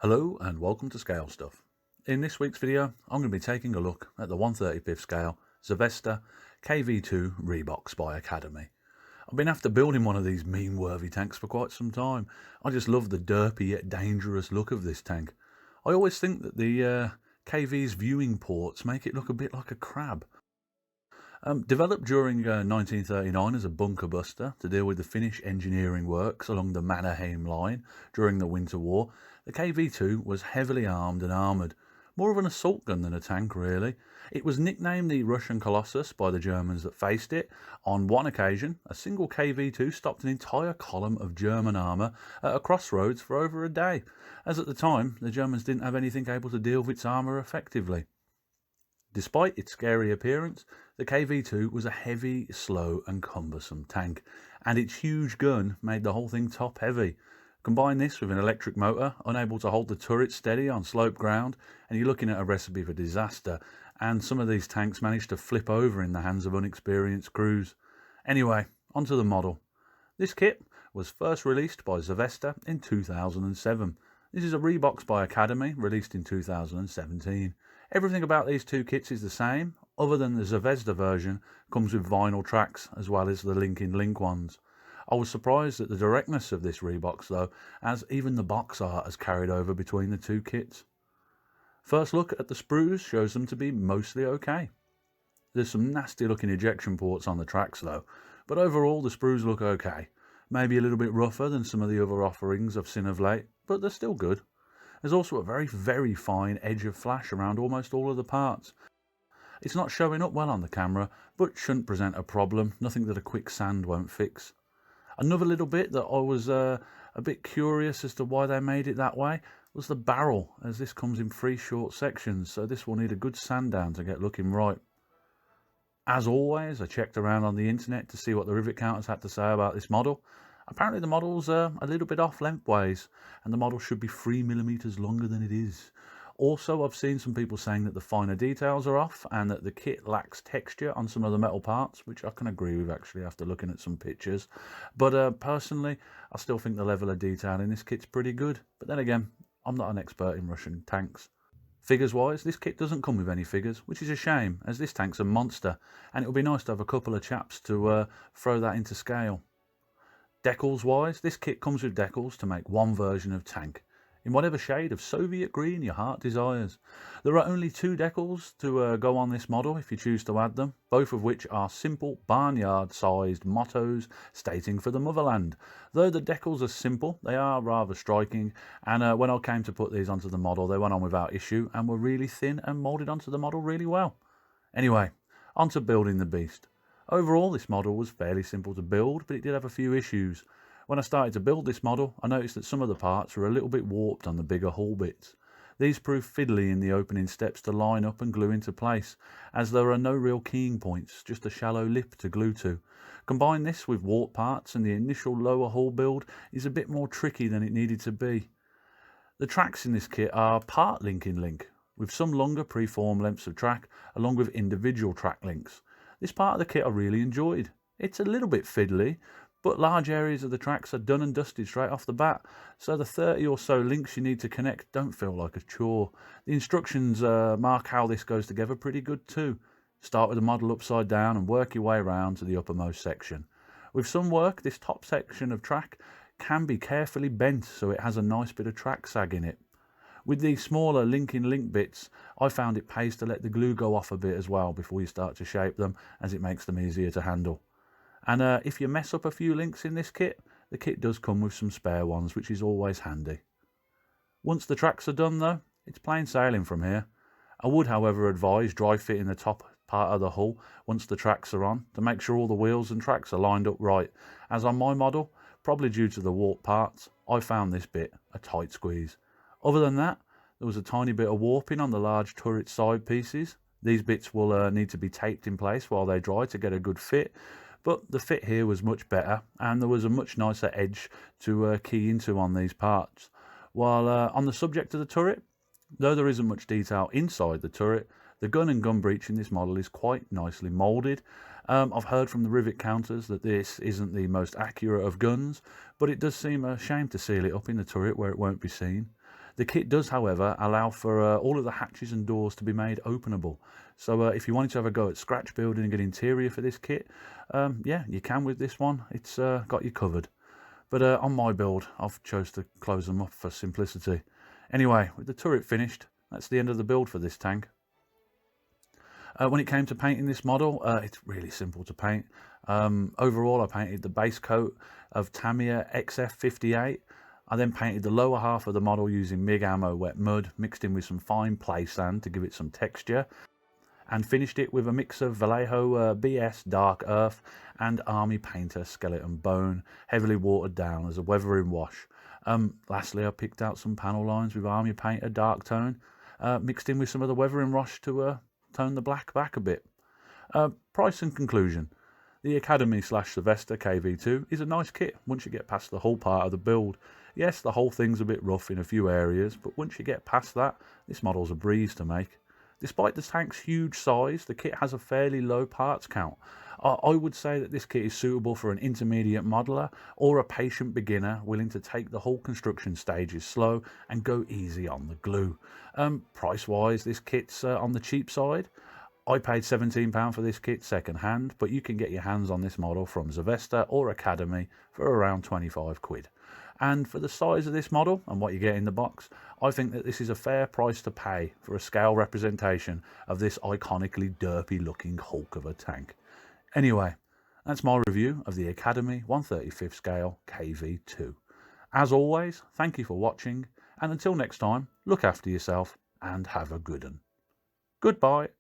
Hello and welcome to Scale Stuff. In this week's video, I'm going to be taking a look at the 1/35th scale Zvezda KV-2 rebox by Academy. I've been after building one of these meme-worthy tanks for quite some time. I just love the derpy yet dangerous look of this tank. I always think that the KV's viewing ports make it look a bit like a crab. Developed during 1939 as a bunker buster to deal with the Finnish engineering works along the Mannerheim line during the Winter War, the KV-2 was heavily armed and armoured, more of an assault gun than a tank really. It was nicknamed the Russian Colossus by the Germans that faced it. On one occasion, a single KV-2 stopped an entire column of German armour at a crossroads for over a day, as at the time the Germans didn't have anything able to deal with its armour effectively. Despite its scary appearance, the KV-2 was a heavy, slow and cumbersome tank, and its huge gun made the whole thing top heavy. Combine this with an electric motor, unable to hold the turret steady on sloped ground, and you're looking at a recipe for disaster, and some of these tanks managed to flip over in the hands of unexperienced crews. Anyway, onto the model. This kit was first released by Zvezda in 2007. This is a rebox by Academy, released in 2017. Everything about these two kits is the same, other than the Zvezda version comes with vinyl tracks as well as the link-in-link ones. I was surprised at the directness of this rebox though, as even the box art has carried over between the two kits. First look at the sprues shows them to be mostly okay. There's some nasty looking ejection ports on the tracks though, but overall the sprues look okay. Maybe a little bit rougher than some of the other offerings I've seen of late, but they're still good. There's also a very fine edge of flash around almost all of the parts. It's not showing up well on the camera, but shouldn't present a problem, nothing that a quick sand won't fix. Another little bit that I was a bit curious as to why they made it that way was the barrel, as this comes in 3 short sections, so this will need a good sand down to get looking right. As always, I checked around on the internet to see what the rivet counters had to say about this model. Apparently the model's a little bit off lengthways, and the model should be 3mm longer than it is. Also, I've seen some people saying that the finer details are off, and that the kit lacks texture on some of the metal parts, which I can agree with actually after looking at some pictures. But personally, I still think the level of detail in this kit's pretty good. But then again, I'm not an expert in Russian tanks. Figures wise, this kit doesn't come with any figures, which is a shame, as this tank's a monster, and it would be nice to have a couple of chaps to throw that into scale. Decals wise, this kit comes with decals to make one version of tank, in whatever shade of Soviet green your heart desires. There are only 2 decals to go on this model if you choose to add them, both of which are simple barnyard sized mottos stating for the motherland. Though the decals are simple, they are rather striking, and when I came to put these onto the model they went on without issue and were really thin and moulded onto the model really well. Anyway, on to building the beast. Overall, this model was fairly simple to build, but it did have a few issues. When I started to build this model, I noticed that some of the parts were a little bit warped on the bigger hull bits. These proved fiddly in the opening steps to line up and glue into place, as there are no real keying points, just a shallow lip to glue to. Combine this with warped parts and the initial lower hull build is a bit more tricky than it needed to be. The tracks in this kit are part link-in-link, with some longer pre-formed lengths of track along with individual track links. This part of the kit I really enjoyed. It's a little bit fiddly, but large areas of the tracks are done and dusted straight off the bat, so the 30 or so links you need to connect don't feel like a chore. The instructions mark how this goes together pretty good too. Start with the model upside down and work your way around to the uppermost section. With some work, this top section of track can be carefully bent so it has a nice bit of track sag in it. With these smaller link-in-link bits, I found it pays to let the glue go off a bit as well before you start to shape them, as it makes them easier to handle. And if you mess up a few links in this kit, the kit does come with some spare ones, which is always handy. Once the tracks are done though, it's plain sailing from here. I would however advise dry fitting the top part of the hull once the tracks are on, to make sure all the wheels and tracks are lined up right, as on my model, probably due to the warped parts, I found this bit a tight squeeze. Other than that, there was a tiny bit of warping on the large turret side pieces. These bits will need to be taped in place while they dry to get a good fit, but the fit here was much better and there was a much nicer edge to key into on these parts. While on the subject of the turret, though there isn't much detail inside the turret, the gun and gun breech in this model is quite nicely moulded. I've heard from the rivet counters that this isn't the most accurate of guns, but it does seem a shame to seal it up in the turret where it won't be seen. The kit does, however, allow for all of the hatches and doors to be made openable. So if you wanted to have a go at scratch building an interior for this kit, yeah, you can with this one. It's got you covered. But on my build, I've chose to close them up for simplicity. Anyway, with the turret finished, that's the end of the build for this tank. When it came to painting this model, it's really simple to paint. Overall, I painted the base coat of Tamiya XF58. I then painted the lower half of the model using MIG Ammo wet mud, mixed in with some fine play sand to give it some texture, and finished it with a mix of Vallejo BS Dark Earth and Army Painter Skeleton Bone, heavily watered down as a weathering wash. Lastly, I picked out some panel lines with Army Painter Dark Tone, mixed in with some of the weathering wash to tone the black back a bit. Price and conclusion. The Academy / Zvezda KV-2 is a nice kit once you get past the whole part of the build. Yes, the whole thing's a bit rough in a few areas, but once you get past that, this model's a breeze to make. Despite the tank's huge size, the kit has a fairly low parts count. I would say that this kit is suitable for an intermediate modeler or a patient beginner willing to take the whole construction stages slow and go easy on the glue. Price-wise, this kit's on the cheap side. I paid £17 for this kit second hand, but you can get your hands on this model from Zvezda or Academy for around 25 quid. And for the size of this model and what you get in the box, I think that this is a fair price to pay for a scale representation of this iconically derpy looking hulk of a tank. Anyway, that's my review of the Academy 1/35 scale KV-2. As always, thank you for watching, and until next time, look after yourself and have a good one. Goodbye.